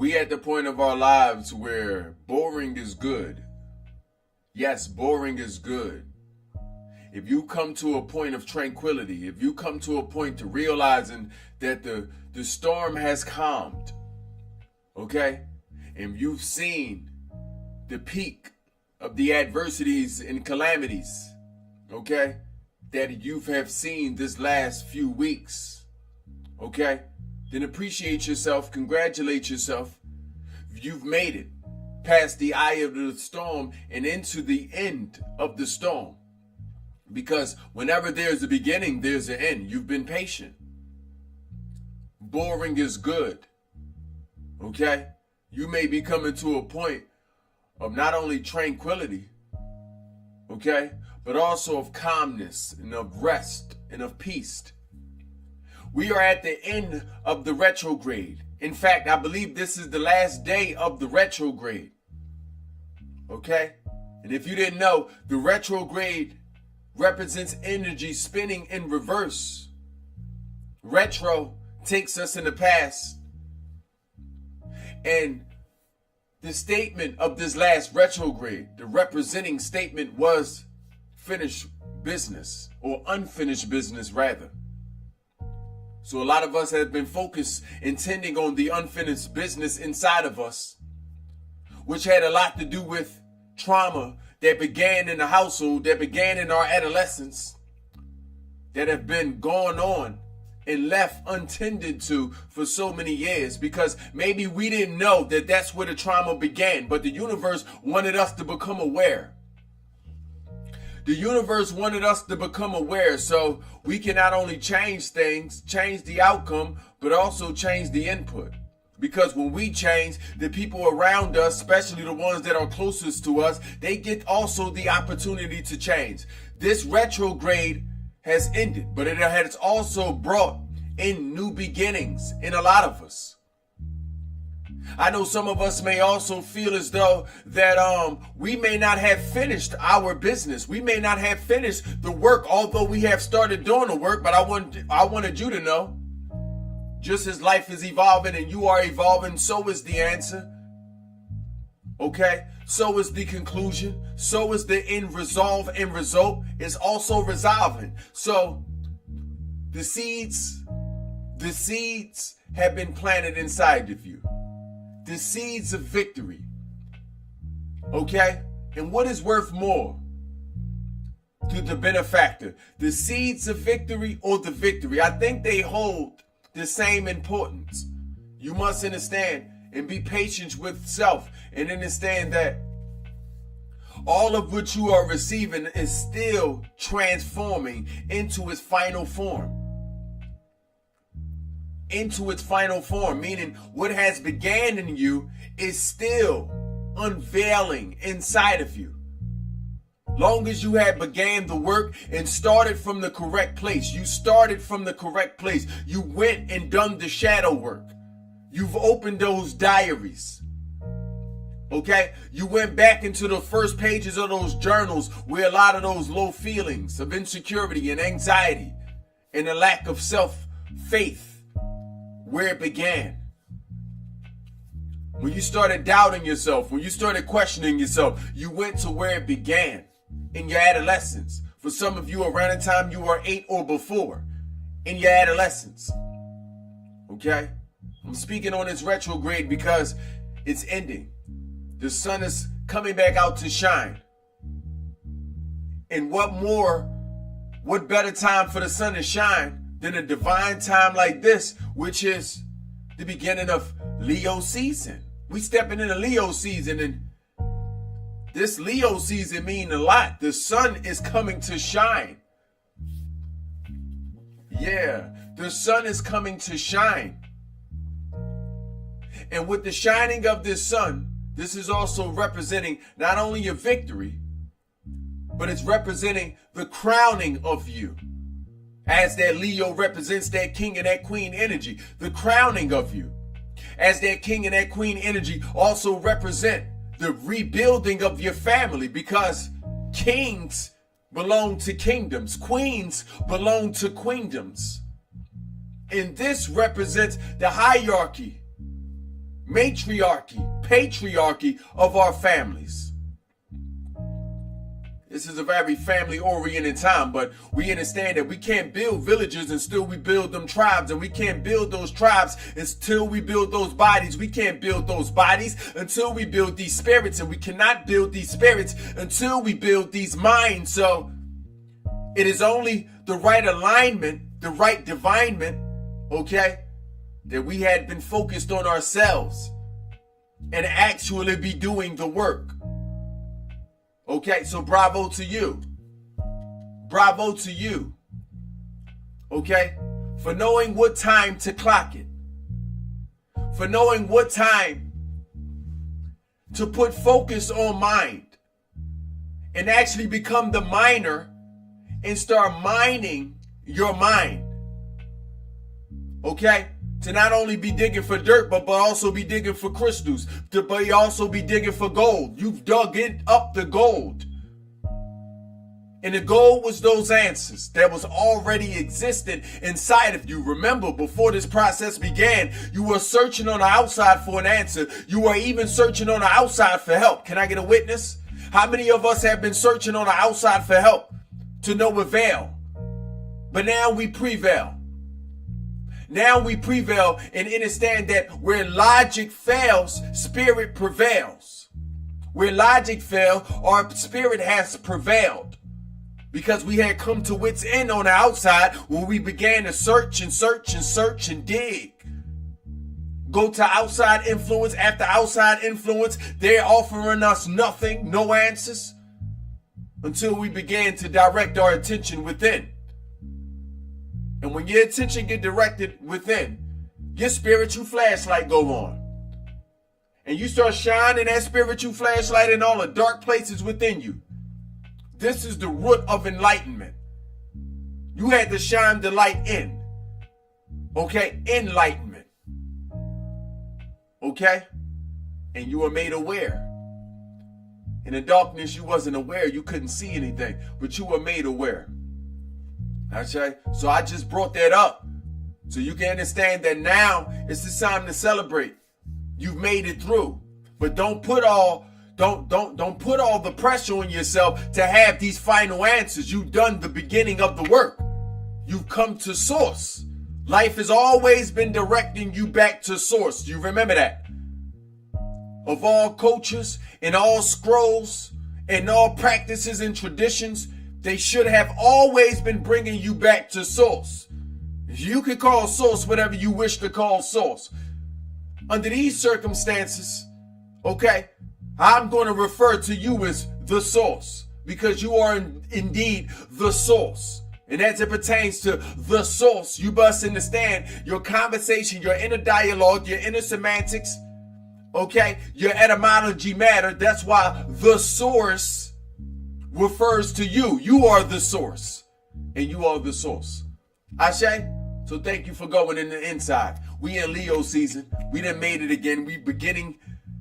We at the point of our lives where boring is good. Yes, boring is good. If you come to a point of tranquility, if you come to a point to realizing that the storm has calmed, okay? And you've seen the peak of the adversities and calamities, okay, that you have seen this last few weeks, okay? Then appreciate yourself, congratulate yourself. You've made it past the eye of the storm and into the end of the storm. Because whenever there's a beginning, there's an end. You've been patient. Boring is good, okay? You may be coming to a point of not only tranquility, okay, but also of calmness and of rest and of peace. We are at the end of the retrograde. In fact, I believe this is the last day of the retrograde. Okay? And if you didn't know, the retrograde represents energy spinning in reverse. Retro takes us in the past. And the statement of this last retrograde, the representing statement was finished business, or unfinished business rather. So a lot of us have been focused, intending on the unfinished business inside of us, which had a lot to do with trauma that began in the household, that began in our adolescence, that have been going on and left untended to for so many years, because maybe we didn't know that that's where the trauma began, but the universe wanted us to become aware. The universe wanted us to become aware so we can not only change things, change the outcome, but also change the input. Because when we change, the people around us, especially the ones that are closest to us, they get also the opportunity to change. This retrograde has ended, but it has also brought in new beginnings in a lot of us. I know some of us may also feel as though that we may not have finished our business. We may not have finished the work, although we have started doing the work. But I wanted you to know, just as life is evolving and you are evolving, so is the answer. Okay? So is the conclusion. So is the end resolve and result is also resolving. So the seeds have been planted inside of you. The seeds of victory. Okay? And what is worth more to the benefactor? The seeds of victory or the victory? I think they hold the same importance. You must understand and be patient with self and understand that all of what you are receiving is still transforming into its final form. Into its final form, meaning what has began in you is still unveiling inside of you. Long as you have began the work and started from the correct place, you started from the correct place. You went and done the shadow work. You've opened those diaries. Okay? You went back into the first pages of those journals where a lot of those low feelings of insecurity and anxiety and a lack of self-faith, where it began. When you started doubting yourself, when you started questioning yourself, you went to where it began in your adolescence. For some of you, around the time you were 8 or before, in your adolescence. Okay? I'm speaking on this retrograde because it's ending. The sun is coming back out to shine. And what better time for the sun to shine than a divine time like this, which is the beginning of Leo season. We stepping into Leo season, and this Leo season means a lot. The sun is coming to shine. Yeah, the sun is coming to shine. And with the shining of this sun, this is also representing not only your victory, but it's representing the crowning of you. As that Leo represents that king and that queen energy, the crowning of you. As that king and that queen energy also represent the rebuilding of your family, because kings belong to kingdoms, queens belong to queendoms. And this represents the hierarchy, matriarchy, patriarchy of our families. This is a very family-oriented time, but we understand that we can't build villages until we build them tribes, and we can't build those tribes until we build those bodies. We can't build those bodies until we build these spirits, and we cannot build these spirits until we build these minds. So it is only the right alignment, the right divinement, okay, that we had been focused on ourselves and actually be doing the work. Okay, so bravo to you. Bravo to you. Okay, for knowing what time to clock it. For knowing what time to put focus on mind and actually become the miner and start mining your mind. Okay? To not only be digging for dirt, but also be digging for crystals. But also be digging for gold. You've dug it up the gold. And the gold was those answers that was already existing inside of you. Remember, before this process began, you were searching on the outside for an answer. You were even searching on the outside for help. Can I get a witness? How many of us have been searching on the outside for help to no avail? But now we prevail. Now we prevail and understand that where logic fails, spirit prevails. Where logic fails, our spirit has prevailed. Because we had come to wit's end on the outside when we began to search and search and search and dig. Go to outside influence after outside influence. They're offering us nothing, no answers, until we began to direct our attention within. And when your attention get directed within, your spiritual flashlight go on. And you start shining that spiritual flashlight in all the dark places within you. This is the root of enlightenment. You had to shine the light in. Okay? Enlightenment. Okay? And you were made aware. In the darkness, you wasn't aware. You couldn't see anything. But you were made aware. Okay? So I just brought that up. So you can understand that now it's the time to celebrate. You've made it through. But don't put all the pressure on yourself to have these final answers. You've done the beginning of the work. You've come to source. Life has always been directing you back to source. You remember that? Of all cultures and all scrolls and all practices and traditions, they should have always been bringing you back to source. You can call source whatever you wish to call source. Under these circumstances, okay, I'm going to refer to you as the source because you are indeed the source. And as it pertains to the source, you must understand your conversation, your inner dialogue, your inner semantics, okay, your etymology matter. That's why the source refers to you. You are the source and you are the source. Ashe? So thank you for going in the inside. We in Leo season. We done made it again. We beginning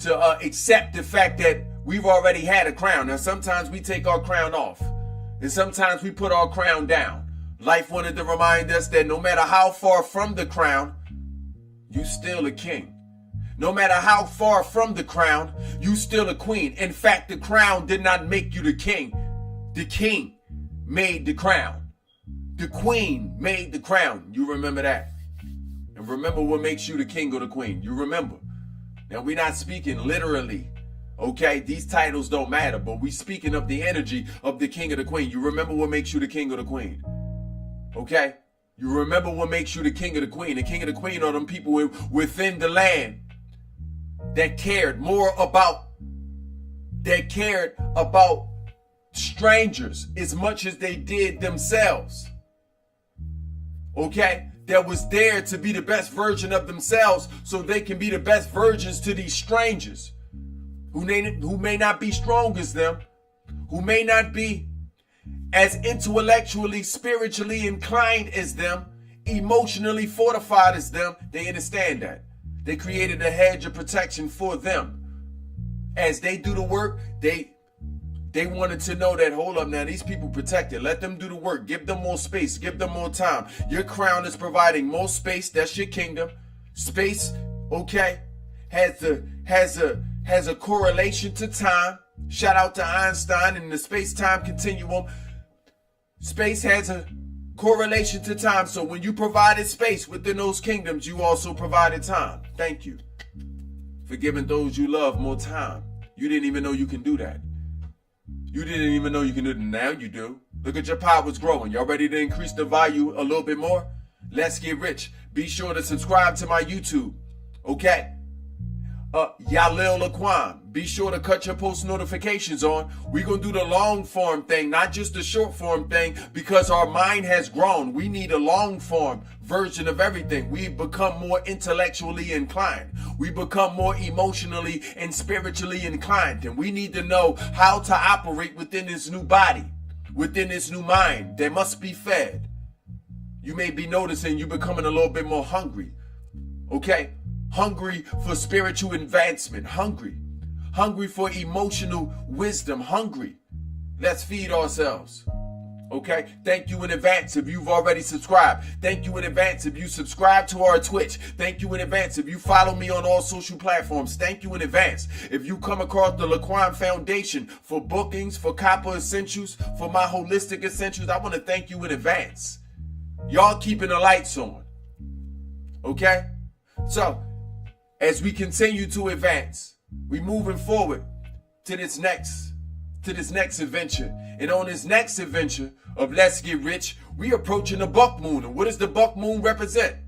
to accept the fact that we've already had a crown. Now, sometimes we take our crown off and sometimes we put our crown down. Life wanted to remind us that no matter how far from the crown, you still a king. No matter how far from the crown, you still a queen. In fact, the crown did not make you the king. The king made the crown. The queen made the crown. You remember that. And remember what makes you the king or the queen. You remember. Now, we're not speaking literally, okay? These titles don't matter, but we're speaking of the energy of the king or the queen. You remember what makes you the king or the queen, okay? You remember what makes you the king or the queen. The king or the queen are them people within the land that cared about strangers as much as they did themselves, okay? That was there to be the best version of themselves so they can be the best versions to these strangers who may not be strong as them, who may not be as intellectually, spiritually inclined as them, emotionally fortified as them. They understand that. They created a hedge of protection for them. As they do the work, they wanted to know that, hold up now, these people protected. Let them do the work. Give them more space. Give them more time. Your crown is providing more space. That's your kingdom. Space, okay, has a correlation to time. Shout out to Einstein and the space-time continuum. Space has a correlation to time. So when you provided space within those kingdoms, you also provided time. Thank you for giving those you love more time. You didn't even know you can do that. You didn't even know you can do it. Now you do. Look at your powers growing. Y'all ready to increase the value a little bit more? Let's get rich. Be sure to subscribe to my YouTube. Okay? YAHLIL LAKWAME. Be sure to cut your post notifications on. We're going to do the long form thing, not just the short form thing, because our mind has grown. We need a long form version of everything. We've become more intellectually inclined. We become more emotionally and spiritually inclined. And we need to know how to operate within this new body, within this new mind that must be fed. You may be noticing you're becoming a little bit more hungry. Okay? Hungry for spiritual advancement. Hungry for emotional wisdom. Hungry. Let's feed ourselves. Okay? Thank you in advance if you've already subscribed. Thank you in advance if you subscribe to our Twitch. Thank you in advance if you follow me on all social platforms. Thank you in advance if you come across the Laquame Foundation for bookings, for copper essentials, for my holistic essentials. I want to thank you in advance. Y'all keeping the lights on. Okay? So, as we continue to advance, we moving forward to this next adventure. And on this next adventure of Let's Get Rich, we approaching the buck moon. And what does the buck moon represent?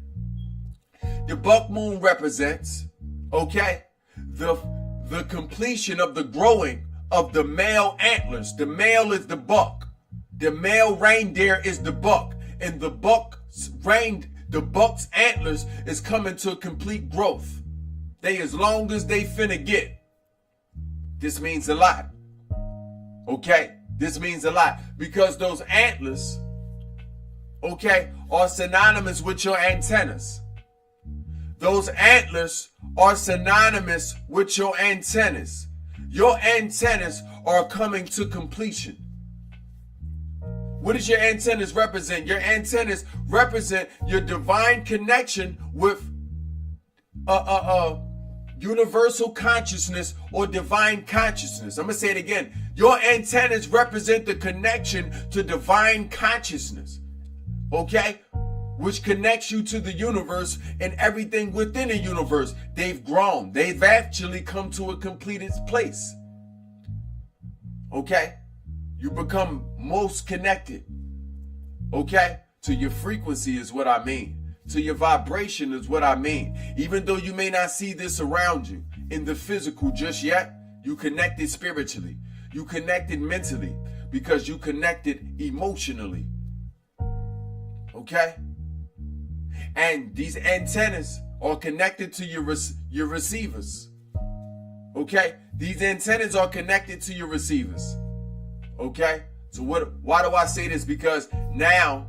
The buck moon represents, okay, the completion of the growing of the male antlers. The male is the buck. The male reindeer is the buck. And the buck's antlers is coming to complete growth. They as long as they finna get. This means a lot. Okay? This means a lot. Because those antlers, okay, are synonymous with your antennas. Those antlers are synonymous with your antennas. Your antennas are coming to completion. What does your antennas represent? Your antennas represent your divine connection with universal consciousness or divine consciousness. I'm going to say it again. Your antennas represent the connection to divine consciousness. Okay? Which connects you to the universe and everything within the universe. They've grown. They've actually come to a completed place. Okay? You become most connected. Okay? To your frequency is what I mean. To your vibration is what I mean. Even though you may not see this around you in the physical just yet, you connected spiritually. You connected mentally because you connected emotionally. Okay? And these antennas are connected to your receivers. Okay? These antennas are connected to your receivers. Okay? So why do I say this? Because now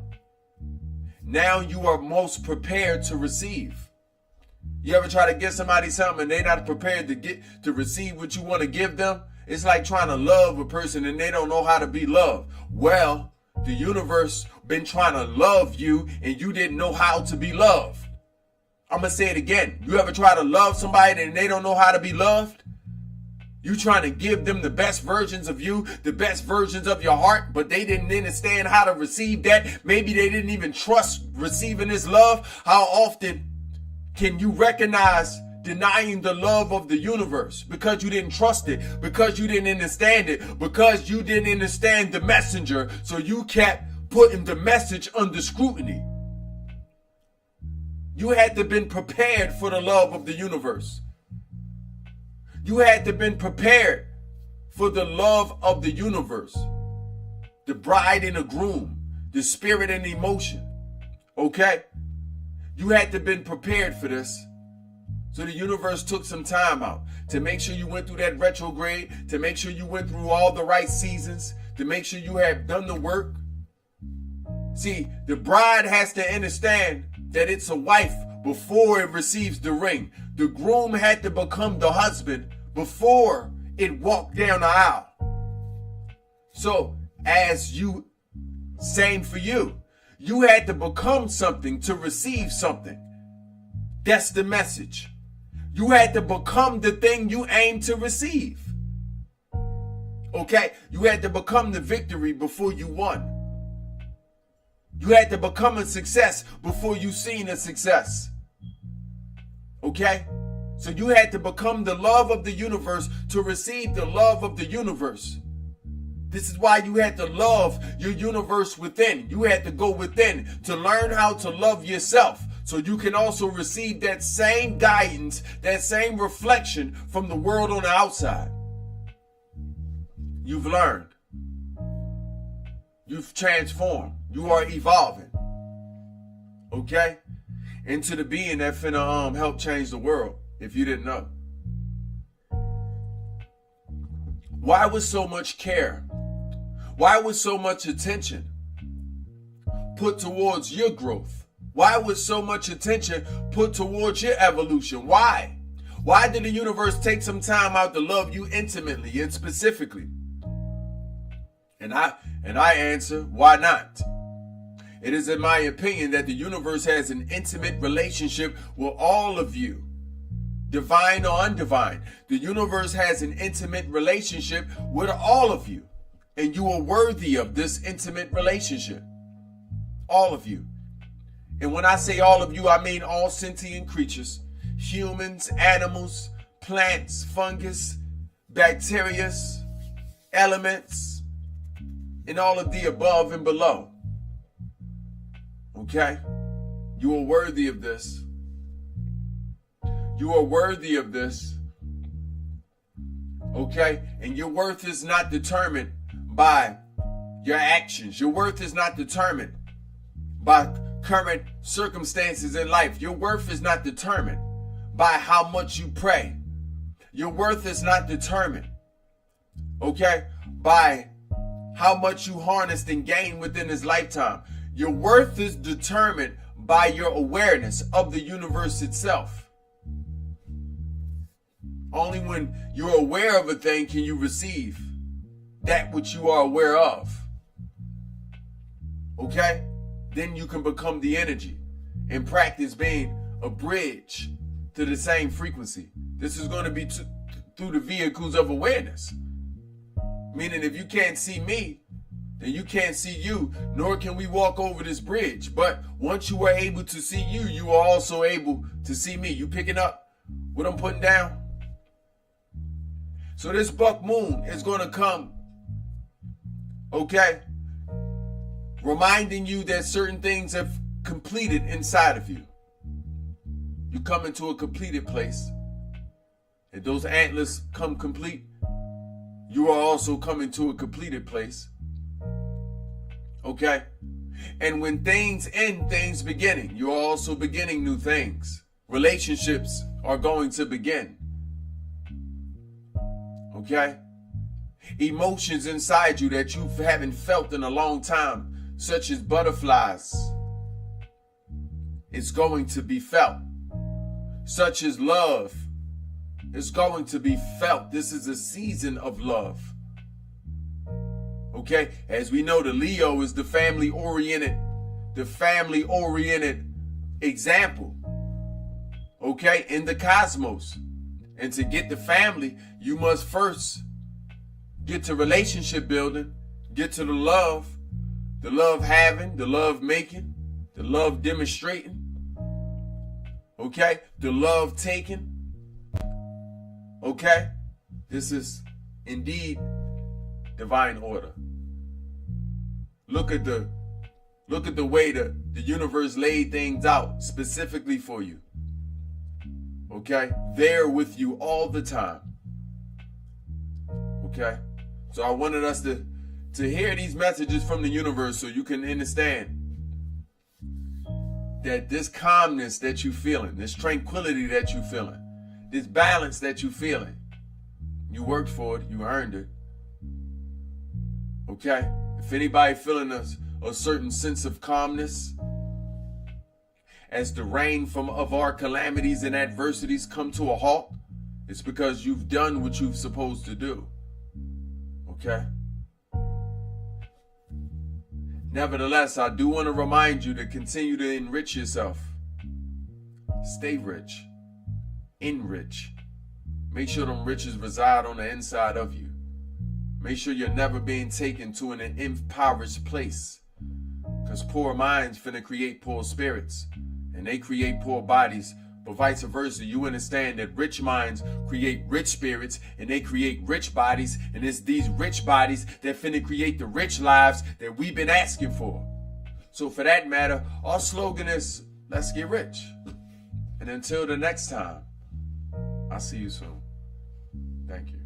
you are most prepared to receive. You ever try to give somebody something and they're not prepared to receive what you want to give them? It's like trying to love a person and they don't know how to be loved. Well, the universe been trying to love you and you didn't know how to be loved. I'm going to say it again. You ever try to love somebody and they don't know how to be loved? You trying to give them the best versions of you, the best versions of your heart, but they didn't understand how to receive that. Maybe they didn't even trust receiving this love. How often can you recognize denying the love of the universe because you didn't trust it, because you didn't understand it, because you didn't understand the messenger, so you kept putting the message under scrutiny? You had to been prepared for the love of the universe. You had to been prepared for the love of the universe. The bride and the groom, the spirit and the emotion. Okay? You had to been prepared for this. So the universe took some time out to make sure you went through that retrograde, to make sure you went through all the right seasons, to make sure you have done the work. See, the bride has to understand that it's a wife before it receives the ring. The groom had to become the husband before it walked down the aisle. So, same for you. You had to become something to receive something. That's the message. You had to become the thing you aim to receive. Okay? You had to become the victory before you won. You had to become a success before you seen a success. Okay? So you had to become the love of the universe to receive the love of the universe. This is why you had to love your universe within. You had to go within to learn how to love yourself, so you can also receive that same guidance, that same reflection from the world on the outside. You've learned. You've transformed. You are evolving. Okay? Into the being that finna help change the world, if you didn't know. Why was so much care? Why was so much attention put towards your growth? Why was so much attention put towards your evolution? Why? Why did the universe take some time out to love you intimately and specifically? And I answer, why not? It is in my opinion that the universe has an intimate relationship with all of you, divine or undivine. The universe has an intimate relationship with all of you, and you are worthy of this intimate relationship. All of you. And when I say all of you, I mean all sentient creatures, humans, animals, plants, fungus, bacteria, elements, and all of the above and below. Okay? You are worthy of this. You are worthy of this. Okay? And your worth is not determined by your actions. Your worth is not determined by current circumstances in life. Your worth is not determined by how much you pray. Your worth is not determined, okay, by how much you harnessed and gained within this lifetime. Your worth is determined by your awareness of the universe itself. Only when you're aware of a thing can you receive that which you are aware of. Okay? Then you can become the energy and practice being a bridge to the same frequency. This is going to be through the vehicles of awareness. Meaning if you can't see me, then you can't see you, nor can we walk over this bridge. But once you are able to see you, you are also able to see me. You picking up what I'm putting down? So this buck moon is going to come, okay, reminding you that certain things have completed inside of you. You come into a completed place. If those antlers come complete, you are also coming to a completed place. Okay? And when things end, things beginning. You're also beginning new things. Relationships are going to begin. Okay? Emotions inside you that you haven't felt in a long time, such as butterflies, it's going to be felt. Such as love, it's going to be felt. This is a season of love. Okay? As we know, the Leo is the family-oriented example. Okay? In the cosmos. And to get the family, you must first get to relationship building, get to the love having, the love making, the love demonstrating, okay? The love taking, okay? This is indeed divine order. Look at the way the universe laid things out specifically for you. Okay? There with you all the time. Okay? So I wanted us to hear these messages from the universe so you can understand that this calmness that you're feeling, this tranquility that you're feeling, this balance that you're feeling, you worked for it, you earned it. Okay? If anybody feeling a certain sense of calmness, as the rain of our calamities and adversities come to a halt, it's because you've done what you're supposed to do. Okay? Nevertheless, I do want to remind you to continue to enrich yourself. Stay rich. enrich. Make sure them riches reside on the inside of you. Make sure you're never being taken to an impoverished place. Because poor minds finna create poor spirits. And they create poor bodies. But vice versa, you understand that rich minds create rich spirits. And they create rich bodies. And it's these rich bodies that finna create the rich lives that we've been asking for. So for that matter, our slogan is, let's get rich. And until the next time, I'll see you soon. Thank you.